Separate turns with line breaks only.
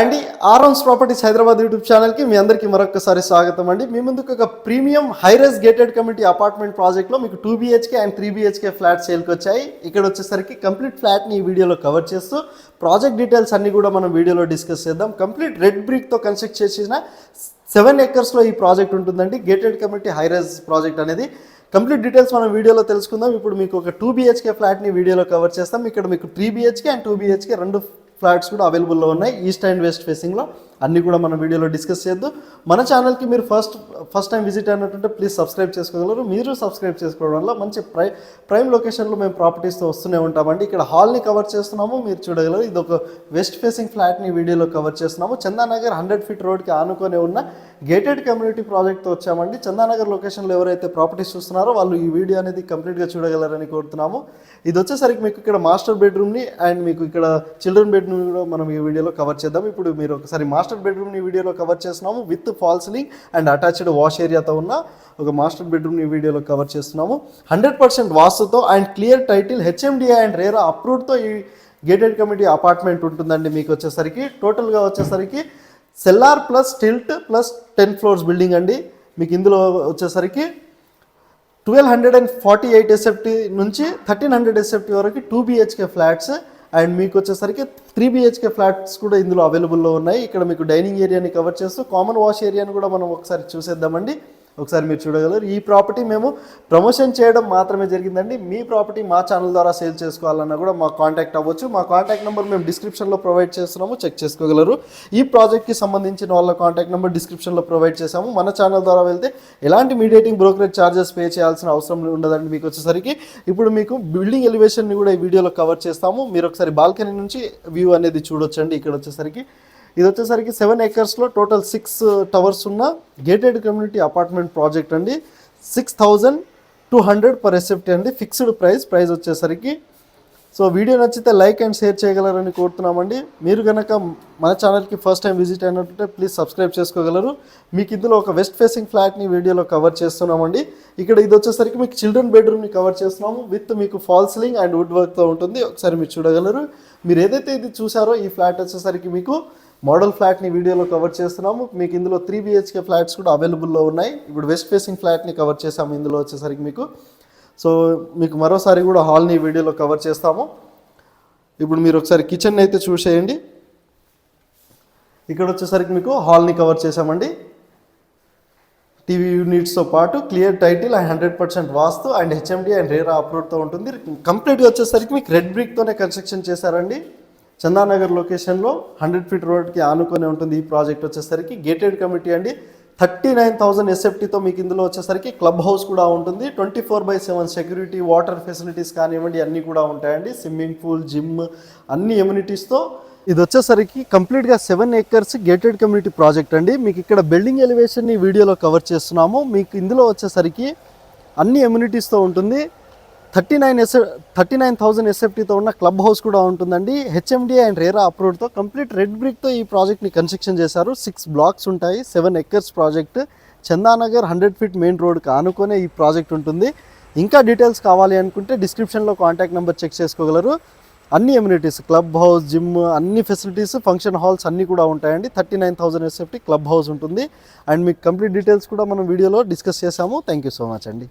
అండి ఆర్ఎన్స్ properties Hyderabad YouTube ఛానల్కి మీ అందరికీ మరొకసారి స్వాగతం అండి. మీ ముందుకు ఒక premium high-rise gated community apartment ప్రాజెక్ట్లో మీకు 2 BHK అండ్ 3 BHK ఫ్లాట్ సేల్కి వచ్చాయి. ఇక్కడ వచ్చేసరికి కంప్లీట్ ఫ్లాట్ని ఈ వీడియోలో కవర్ చేస్తూ ప్రాజెక్ట్ డీటెయిల్స్ అన్ని కూడా మనం వీడియోలో డిస్కస్ చేద్దాం. కంప్లీట్ రెడ్ బ్రిక్తో కన్స్ట్రక్ట్ చేసిన 7 acres ఈ ప్రాజెక్ట్ ఉంటుందండి. గేటెడ్ కమ్యూనిటీ హైరైజ్ ప్రాజెక్ట్ అనేది కంప్లీట్ డీటెయిల్స్ మనం వీడియోలో తెలుసుకుందాం. ఇప్పుడు మీకు ఒక 2 BHK ఫ్లాట్ని వీడియోలో కవర్ చేస్తాం. ఇక్కడ మీకు 3 BHK అండ్ 2 BHK రెండు ఫ్లాట్స్ కూడా అవైలబుల్లో ఉన్నాయి. ఈస్ట్ అండ్ వెస్ట్ ఫేసింగ్లో అన్నీ కూడా మన వీడియోలో డిస్కస్ చేద్దాం. మన ఛానల్కి మీరు ఫస్ట్ టైం విజిట్ అయినట్టుంటే ప్లీజ్ సబ్స్క్రైబ్ చేసుకోగలరు. మీరు సబ్స్క్రైబ్ చేసుకోవడం వల్ల మంచి ప్రైమ్ లొకేషన్లో మేము ప్రాపర్టీస్తో వస్తూనే ఉంటామండి. ఇక్కడ హాల్ని కవర్ చేస్తున్నాము, మీరు చూడగలరు. ఇది ఒక వెస్ట్ ఫేసింగ్ ఫ్లాట్ని వీడియోలో కవర్ చేస్తున్నాము. చందానగర్ 100 feet రోడ్కి ఆనుకొని ఉన్న గేటెడ్ కమ్యూనిటీ ప్రాజెక్ట్తో వచ్చామండి. చందానగర్ లొకేషన్లో ఎవరైతే ప్రాపర్టీస్ చూస్తున్నారో వాళ్ళు ఈ వీడియో అనేది కంప్లీట్గా చూడగలరని కోరుతున్నాము. ఇది వచ్చేసరికి మీకు ఇక్కడ మాస్టర్ బెడ్రూమ్ని అండ్ మీకు ఇక్కడ చిల్డ్రన్ బెడ్రూమ్ కూడా మనం ఈ వీడియోలో కవర్ చేద్దాం. ఇప్పుడు మీరు ఒకసారి మాస్టర్ బెడ్రూమ్ని వీడియోలో కవర్ చేస్తున్నాము. With fall ceiling and attached wash ఏరియాతో ఉన్న ఒక మాస్టర్ బెడ్రూమ్ని వీడియోలో కవర్ చేస్తున్నాము. 100% వాస్తుతో and clear title HMDA and RERA అప్రూవ్డ్తో ఈ గేటెడ్ కమ్యూనిటీ అపార్ట్మెంట్ ఉంటుందండి. మీకు వచ్చేసరికి టోటల్గా వచ్చేసరికి cellar plus stilt plus 10 floors building అండి. మీకు ఇందులో వచ్చేసరికి 1248 SFT నుంచి 1300 SFT వరకు 2 BHK ఫ్లాట్స్ అండ్ మీకు వచ్చేసరికి 3 BHK ఫ్లాట్స్ కూడా ఇందులో అవైలబుల్లో ఉన్నాయి. ఇక్కడ మీకు డైనింగ్ ఏరియాని కవర్ చేస్తూ కామన్ వాష్ ఏరియాని కూడా మనం ఒకసారి చూసేద్దామండి. ఒకసారి మీరు చూడగలరు. ఈ ప్రాపర్టీ మేము ప్రమోషన్ చేయడం మాత్రమే జరిగిందండి. మీ ప్రాపర్టీ మా ఛానల్ ద్వారా సేల్ చేసుకోవాలన్నా కూడా మాకు కాంటాక్ట్ అవ్వచ్చు. మా కాంటాక్ట్ నెంబర్ మేము డిస్క్రిప్షన్లో ప్రొవైడ్ చేస్తున్నాము, చెక్ చేసుకోగలరు. ఈ ప్రాజెక్ట్కి సంబంధించిన వాళ్ళ కాంటాక్ట్ నెంబర్ డిస్క్రిప్షన్లో ప్రొవైడ్ చేసాము. మన ఛానల్ ద్వారా వెళ్తే ఎలాంటి మీడియేటింగ్ బ్రోకరేజ్ ఛార్జెస్ పే చేయాల్సిన అవసరం ఉండదండి. మీకు వచ్చేసరికి ఇప్పుడు మీకు బిల్డింగ్ ఎలివేషన్ని కూడా ఈ వీడియోలో కవర్ చేస్తాము. మీరు ఒకసారి బాల్కనీ నుంచి వ్యూ అనేది చూడొచ్చండి. ఇక్కడ వచ్చేసరికి ఇది వచ్చేసరికి 7 acres టోటల్ 6 towers ఉన్న గేటెడ్ కమ్యూనిటీ అపార్ట్మెంట్ ప్రాజెక్ట్ అండి. 6200 per SFT అండి. ఫిక్స్డ్ ప్రైస్ వచ్చేసరికి. సో వీడియో నచ్చితే లైక్ అండ్ షేర్ చేయగలరని కోరుతున్నామండి. మీరు కనుక మన ఛానల్కి ఫస్ట్ టైం విజిట్ అయినట్టుంటే ప్లీజ్ సబ్స్క్రైబ్ చేసుకోగలరు. మీకు ఇందులో ఒక వెస్ట్ ఫేసింగ్ ఫ్లాట్ని వీడియోలో కవర్ చేస్తున్నామండి. ఇక్కడ ఇది వచ్చేసరికి మీకు చిల్డ్రన్ బెడ్రూమ్ని కవర్ చేస్తున్నాము. విత్ మీకు ఫాల్ సీలింగ్ అండ్ వుడ్ వర్క్తో ఉంటుంది. ఒకసారి మీరు చూడగలరు. మీరు ఏదైతే ఇది చూసారో ఈ ఫ్లాట్ వచ్చేసరికి మీకు మోడల్ ఫ్లాట్ని వీడియోలో కవర్ చేస్తున్నాము. మీకు ఇందులో 3 BHK ఫ్లాట్స్ కూడా అవైలబుల్లో ఉన్నాయి. ఇప్పుడు వెస్ట్ ఫేసింగ్ ఫ్లాట్ని కవర్ చేసాము ఇందులో వచ్చేసరికి మీకు. సో మీకు మరోసారి కూడా హాల్ని వీడియోలో కవర్ చేస్తాము. ఇప్పుడు మీరు ఒకసారి కిచెన్ అయితే చూసేయండి. ఇక్కడ వచ్చేసరికి మీకు హాల్ని కవర్ చేసామండి. టీవీ యూనిట్స్తో పాటు clear title and 100% vastu and HMDA and RERA అప్రూవ్డ్తో ఉంటుంది. కంప్లీట్గా వచ్చేసరికి మీకు రెడ్ బ్రిక్తోనే కన్స్ట్రక్షన్ చేశారండి. చందానగర్ లొకేషన్లో 100 feet రోడ్కి ఆనుకొని ఉంటుంది. ఈ ప్రాజెక్ట్ వచ్చేసరికి గేటెడ్ కమ్యూనిటీ అండి. 39,000 SFTతో మీకు ఇందులో వచ్చేసరికి క్లబ్ హౌస్ కూడా ఉంటుంది. 24/7 సెక్యూరిటీ, వాటర్ ఫెసిలిటీస్ కానివ్వండి అన్నీ కూడా ఉంటాయండి. స్విమ్మింగ్ పూల్, జిమ్ అన్ని ఎమ్యూనిటీస్తో ఇది వచ్చేసరికి కంప్లీట్గా 7 acres గేటెడ్ కమ్యూనిటీ ప్రాజెక్ట్ అండి. మీకు ఇక్కడ బిల్డింగ్ ఎలివేషన్ని వీడియోలో కవర్ చేస్తున్నాము. మీకు ఇందులో వచ్చేసరికి అన్ని ఎమ్యూనిటీస్తో ఉంటుంది. 39,000 SFTతో ఉన్న క్లబ్ హౌస్ కూడా ఉంటుందండి. HMDA అండ్ రేరా అప్రూవ్డ్తో కంప్లీట్ రెడ్ బ్రిక్తో ఈ ప్రాజెక్ట్ని కన్స్ట్రక్షన్ చేశారు. 6 blocks ఉంటాయి. 7 acres ప్రాజెక్ట్. చందానగర్ 100 feet మెయిన్ రోడ్కి ఆనుకొనే ఈ ప్రాజెక్ట్ ఉంటుంది. ఇంకా డీటెయిల్స్ కావాలి అనుకుంటే డిస్క్రిప్షన్లో కాంటాక్ట్ నెంబర్ చెక్ చేసుకోగలరు. అన్ని ఎమ్యూనిటీస్, క్లబ్ హౌస్, జిమ్ అన్ని ఫెసిలిటీస్, ఫంక్షన్ హాల్స్ అన్నీ కూడా ఉంటాయండి. 39,000 SFT క్లబ్ హౌస్ ఉంటుంది. అండ్ మీకు కంప్లీట్ డీటెయిల్స్ కూడా మనం వీడియోలో డిస్కస్ చేసాము. థ్యాంక్ యూ సో మచ్ అండి.